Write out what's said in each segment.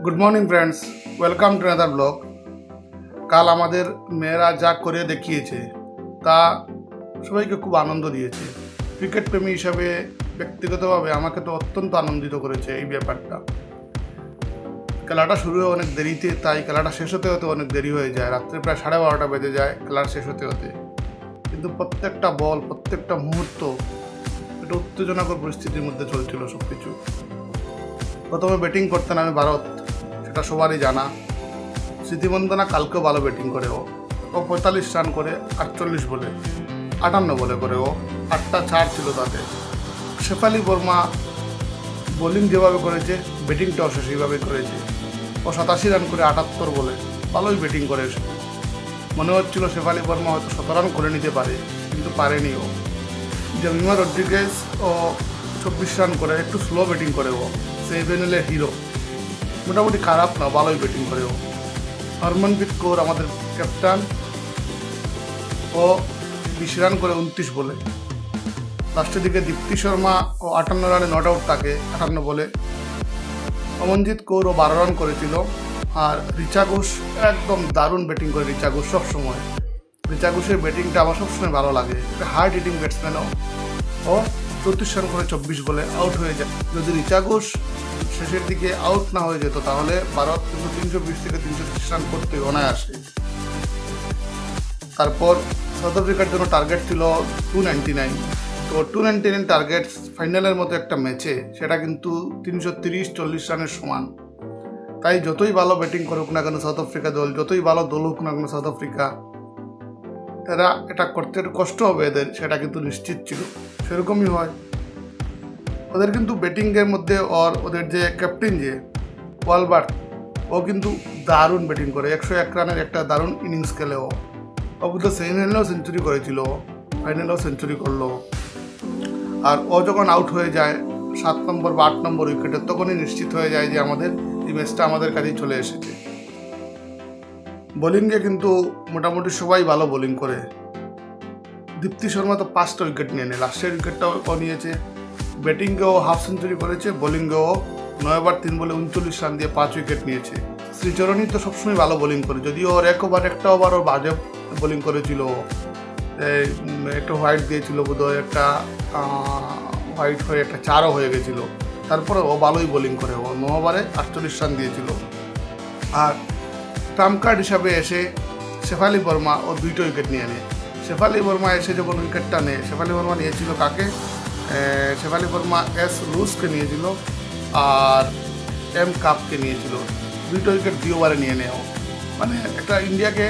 Good morning friends, welcome to another blog. কাল আমাদের মেয়েরা যা করে দেখিয়েছে তা সবাইকে খুব আনন্দ দিয়েছে। ক্রিকেট প্রেমী হিসাবে ব্যক্তিগতভাবে আমাকে তো অত্যন্ত আনন্দিত করেছে এই ব্যাপারটা। খেলাটা শুরু হয় অনেক দেরিতে, তাই খেলাটা শেষ হতে হতে অনেক দেরি হয়ে যায়। রাত্রে প্রায় 12:30 বেজে যায় খেলার শেষ হতে হতে, কিন্তু প্রত্যেকটা বল, প্রত্যেকটা মুহূর্ত একটা উত্তেজনাকর পরিস্থিতির মধ্যে চলছিল সব কিছু। প্রথমে ব্যাটিং করতে নামে ভারত, সেটা সবারই জানা। স্মৃতিমন্দনা কালকেও ভালো ব্যাটিং করে ও 45 রান করে 48 বলে 58 বলে করে ও 8টা 4 ছিল তাতে। শেফালি বর্মা বোলিং যেভাবে করেছে, ব্যাটিংটাও সে সেইভাবে করেছে। ও 87 রান করে 78 বলে ভালোই ব্যাটিং করে। মনে হচ্ছিল শেফালি বর্মা হয়তো 17 রান করে নিতে পারে, কিন্তু পারেনি ও। জেমিমা রড্রিগেজ ও 24 রান করে একটু স্লো ব্যাটিং করে ও, সেই প্যানেলের হিরো। মোটামুটি খারাপ না, ভালোই ব্যাটিং করে ও। হরমনপ্রীত কৌর আমাদের ক্যাপ্টেন, ও 20 রান করে 29 বলে। লাস্টের দিকে দীপ্তি শর্মা ও 58 রানে নট আউট থাকে 58 বলে। অমনজিৎ কৌর ও 12 রান করেছিল। আর রিচা ঘোষ একদম দারুণ ব্যাটিং করে। রিচা ঘোষ সবসময়, রিচা ঘোষের ব্যাটিংটা আমার সবসময় ভালো লাগে। একটা হার্ড হিটিং ব্যাটসম্যানও। ও 34 রান করে 24 বলে আউট হয়ে যায়। যদি রিচা ঘোষ শেষের দিকে আউট না হয়ে যেত তাহলে ভারত কিন্তু 320 থেকে 330 রান করতে অনায়াসে। তারপর সাউথ আফ্রিকার জন্য টার্গেট ছিল 299। তো 299 টার্গেট ফাইনালের মতো একটা ম্যাচে সেটা কিন্তু 330-40 রানের সমান। তাই যতই ভালো ব্যাটিং করুক না কেন সাউথ আফ্রিকা দল, যতই ভালো দল হোক না কেন সাউথ আফ্রিকা, এরা এটা করতে কষ্ট হবে এদের, সেটা কিন্তু নিশ্চিত ছিল। সেরকমই হয়। ওদের কিন্তু ব্যাটিংয়ের মধ্যে ওদের যে ক্যাপ্টেন যে ওয়ালবার্ট, ও কিন্তু দারুণ ব্যাটিং করে। 101 রানের একটা দারুণ ইনিংস খেলে ও। কিন্তু সেমিফাইনালেও সেঞ্চুরি করেছিল, ফাইনালেও সেঞ্চুরি করলো। আর ও যখন আউট হয়ে যায় 7 নম্বর বা 8 নম্বর উইকেটে, তখনই নিশ্চিত হয়ে যায় যে আমাদের এই ম্যাচটা আমাদের কাছেই চলে এসেছে। বোলিংয়ে কিন্তু মোটামুটি সবাই ভালো বোলিং করে। দীপ্তি শর্মা তো 5টা উইকেট নিয়ে নেয়, লাস্টের উইকেটটাও ও নিয়েছে। ব্যাটিংয়েও হাফ সেঞ্চুরি করেছে, বোলিংয়েও 9 3 বলে 39 রান দিয়ে 5 উইকেট নিয়েছে। শ্রীচরণী তো সবসময় ভালো বোলিং করে, যদিও ওর একটা ওভার ওর বাজে বোলিং করেছিল। একটা হোয়াইট দিয়েছিল বোধহয়, একটা হোয়াইট হয়ে একটা 4ও হয়ে গেছিল। তারপরে ও ভালোই বোলিং করে, ও 9 ওভারে 48 রান দিয়েছিল। আর ট্রাম্প কার্ড হিসাবে এসে শেফালি বর্মা ও 2টা উইকেট নিয়ে নেয়। শেফালি বর্মা এসে যখন উইকেটটা নেয়, শেফালি বর্মা নিয়েছিল কাকে? শেফালি বর্মা এস লুজকে নিয়েছিল আর এম কাপকে নিয়েছিল। 2টা উইকেট 2 ওভারে নিয়ে নেয়। মানে একটা ইন্ডিয়াকে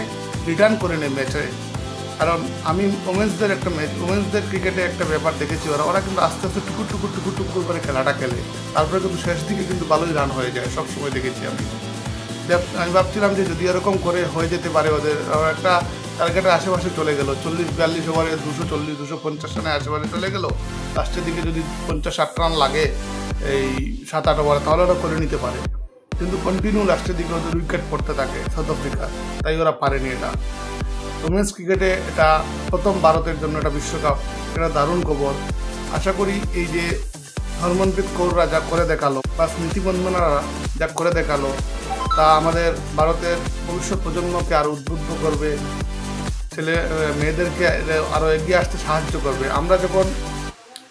রিটার্ন করে নেয় ম্যাচে। কারণ আমি ওমেন্সদের একটা ম্যাচ, ওমেন্সদের ক্রিকেটে একটা ব্যাপার দেখেছি, ওরা কিন্তু আস্তে আস্তে টুকুর টুকুর টুকুর টুকুর করে খেলাটা খেলে। তারপরে কিন্তু শেষ দিকে কিন্তু ভালোই রান হয়ে যায়, সবসময় দেখেছি আমি। ভাবছিলাম যে যদি এরকম করে হয়ে যেতে পারে, ওদের একটা টার্গেটের আশেপাশে চলে গেল, 40-42 ওভারে 240-250 রানের আশেপাশে চলে গেল। লাস্টের দিকে যদি 50-60 রান লাগে এই 7-8 ওভারে, তাহলে ওরা করে নিতে পারে। কিন্তু কন্টিনিউ লাস্টের দিকে ওদের উইকেট পড়তে থাকে সাউথ আফ্রিকা, তাই ওরা পারেনি এটা। উমেন্স ক্রিকেটে এটা প্রথম ভারতের জন্য এটা বিশ্বকাপ, এটা দারুণ খবর। আশা করি এই যে হরমনপ্রীত কৌররা যা করে দেখালো বা স্মৃতিবন্দনারা যা করে দেখালো, তা আমাদের ভারতের ভবিষ্যৎ প্রজন্মকে আরও উদ্বুদ্ধ করবে, মেয়েদেরকে আরও এগিয়ে আসতে সাহায্য করবে।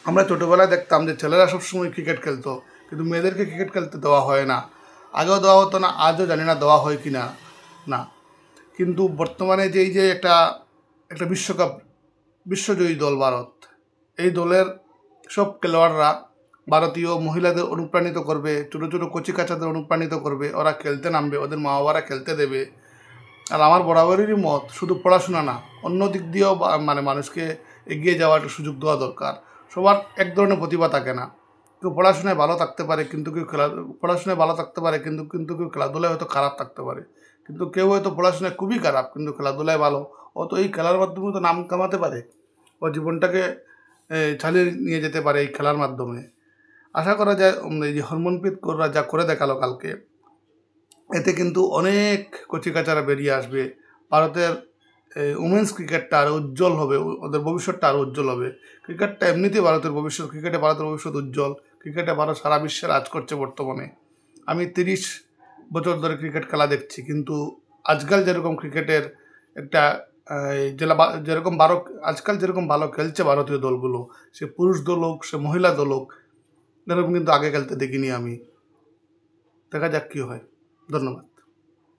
আমরা ছোটোবেলায় দেখতাম যে ছেলেরা সবসময় ক্রিকেট খেলতো, কিন্তু মেয়েদেরকে ক্রিকেট খেলতে দেওয়া হয় না। আগেও দেওয়া হতো না, আজও জানি না দেওয়া হয় কি না। কিন্তু বর্তমানে যে একটা বিশ্বজয়ী দল ভারত, এই দলের সব খেলোয়াড়রা ভারতীয় মহিলাদের অনুপ্রাণিত করবে, ছোটো ছোটো কচিকাচাদের অনুপ্রাণিত করবে, ওরা খেলতে নামবে, ওদের মা বাবারা খেলতে দেবে। আর আমার বরাবরেরই মত, শুধু পড়াশোনা না, অন্য দিক দিয়েও মানে মানুষকে এগিয়ে যাওয়ার একটা সুযোগ দেওয়া দরকার। সবার এক ধরনের প্রতিভা থাকে না। কেউ পড়াশোনায় ভালো থাকতে পারে, কিন্তু কেউ কেউ খেলাধুলায় হয়তো খারাপ থাকতে পারে। কিন্তু কেউ হয়তো পড়াশোনায় খুবই খারাপ কিন্তু খেলাধুলায় ভালো, ও তো এই খেলার মাধ্যমে তো নাম কামাতে পারে, ও জীবনটাকে চালিয়ে নিয়ে যেতে পারে এই খেলার মাধ্যমে। আশা করা যায় এই যে হরমনপ্রীত কৌররা যা করে দেখালো কালকে, এতে কিন্তু অনেক কচিকাচারা বেরিয়ে আসবে। ভারতের উমেন্স ক্রিকেটটা আরও উজ্জ্বল হবে, ওদের ভবিষ্যৎটা আরও উজ্জ্বল হবে। ক্রিকেটটা এমনিতেই ভারতের ভবিষ্যৎ, ক্রিকেটে ভারতের ভবিষ্যৎ উজ্জ্বল। ক্রিকেটে ভারত সারা বিশ্বে রাজ করছে বর্তমানে। আমি বছর ধরে ক্রিকেট খেলা দেখছি, কিন্তু আজকাল যেরকম ক্রিকেটের একটা যেরকম আজকাল যেরকম ভালো খেলছে ভারতীয় দলগুলো, সে পুরুষ দল হোক, সে মহিলা দল হোক, এরকম কিন্তু আগে খেলতে দেখিনি আমি। দেখা যাক কী হয়। ধন্যবাদ।